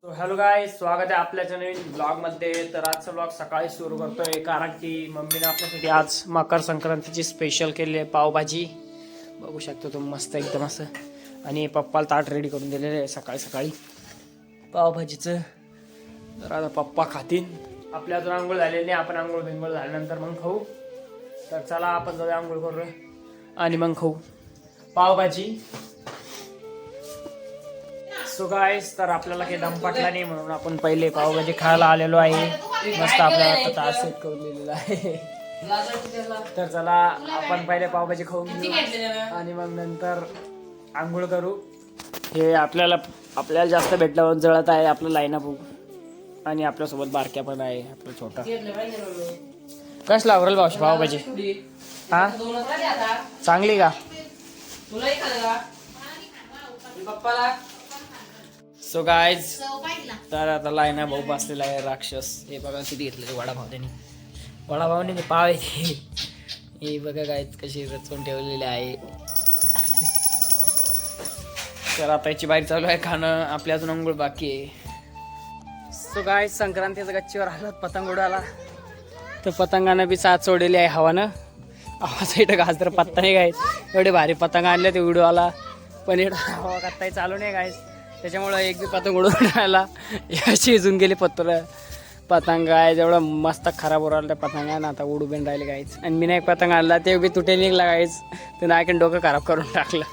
तो हॅलो गाईस, स्वागत आहे आपल्याच्या नवीन ब्लॉगमध्ये. तर आजचा ब्लॉग सकाळी सुरू करतोय कारण की मम्मीने आपल्यासाठी आज मकर संक्रांतीची स्पेशल केली आहे पावभाजी. बघू शकतो तुम्ही, मस्त एकदम असं. आणि पप्पाला ताट रेडी करून दिलेलं आहे सकाळी सकाळी पावभाजीचं. तर आता पप्पा खातील. आपल्या अजून आंघोळ झालेली नाही, आपण आंघोळ बिंघोळ झाल्यानंतर मग खाऊ. तर चला आपण जाऊया आंघोळ करूया आणि मग खाऊ पावभाजी. सो गाईस, तर आपल्याला काही दम पटला नाही म्हणून आपण पहिले पावभाजी खायला आलेलो आहे. मस्त आपल्याला आता ताट सेट करून दिलेला आहे. तर चला आपण पहिले पावभाजी खाऊन घेऊ आणि मग नंतर आंघोळ करू. हे आपल्याला जास्त भेटल्यावर जळत आहे आपलं लाईना भाऊ. आणि आपल्यासोबत बारक्या पण आहे आपला छोटा. कसं लागल भाऊ पावभाजी? हा, चांगली का? सो गाईज, तर आता लाईना भाऊ बसलेला आहे राक्षस. हे बघा किती घेतलं वडापाव त्यांनी. वडापावने पाव आहे. हे बघा गाईज कशी रचून ठेवलेली आहे. तर आता याची बाहेर चालू आहे खाणं. आपल्या अजून अंघोळ बाकी आहे. सो गाईज, संक्रांतीचा गच्चीवर आलात पतंग उडाला. तर पतंगानं बी साथ सोडलेली आहे हवानं. आवाज इथं घास तर पत्ता नाही गायच. एवढे भारी पतंग आणले ते उडवाला, पण एवढा हवा करताही चालू नाही गायच. त्याच्यामुळं एक बी पतंग उडून राहिला. शिजून गेले पतंग आहे. जेवढा मस्त खराब उराला त्या पतंगानं आता उडू बिन राहिले गायच. आणि मी एक पतंग आणला ते बी तुटे निघला गायच. तर नायकन डोकं खराब करून टाकलं.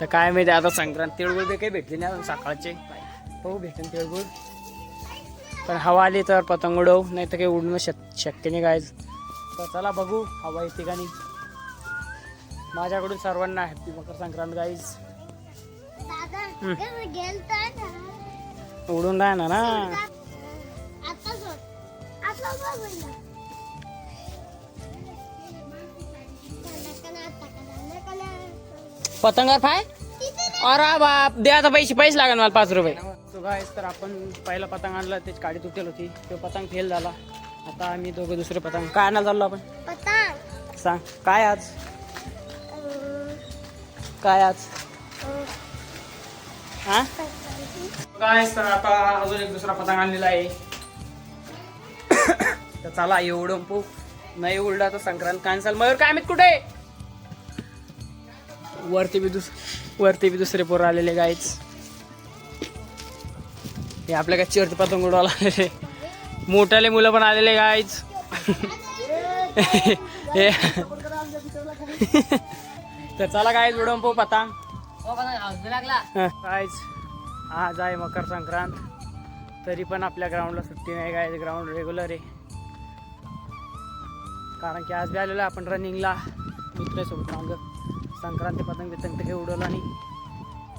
तर काय माहिती आता संक्रांत तिळगुळ बी काही भेटली नाही सकाळचे. हो भेटेन तिळगुळ, पण हवा आली तर पतंग उडवू, नाही तर काही उडणं शक्य नाही गायच. तर चला बघू हवा येते का नाही. माझ्याकडून सर्वांना हॅप्पी मकर संक्रांत गाईज. उडून राहणार ना. पतंगावर पाय अरे बाप दे. आता पैसे लागेल मला 5 रुपये. सो गाईस, तर आपण पहिला पतंग आणला त्याची काडी तुटेल होती. तो पतंग फेल झाला. आता आम्ही दोघं दुसरे पतंग काय आणायला चाललो आपण. सांग काय आज हा गाईस. तर आता अजून एक दुसरा पतंग आणलेला आहे. तर चला एवढं पो नाही उडला तर संक्रांत कॅन्सल. मयूर काय माहित कुठे. वरती बी दुसरे पोरं आलेले गाईच. हे आपल्या गच्चीवरती पतंग उडवायला आलेले मोठाले मुलं पण आलेले गाईच. तर चला गाईच उडवून पो पतंग. गाईच आज आहे मकर संक्रांत, तरी पण आपल्या ग्राउंडला सुट्टी नाही गाईज. ग्राउंड रेग्युलर आहे कारण की आज बी आलेलो आपण रनिंगला मित्रासोबत राहून. संक्रांती पतंग बितंग तर काही उडवला नाही.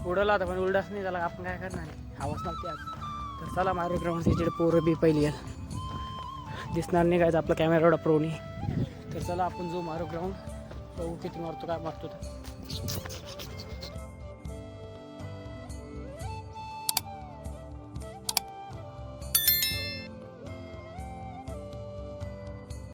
उडवला होता पण उलडाच नाही झाला. आपण काय करणार आहे, हवाच लागते आज. तर चला मारो ग्राउंड. त्याच्याकडे पोरं बी पहिली दिसणार नाही काय आपला कॅमेरा एवढा प्रो नाही. तर चला आपण जो मारो ग्राउंड बघू किती मारतो काय मारतो.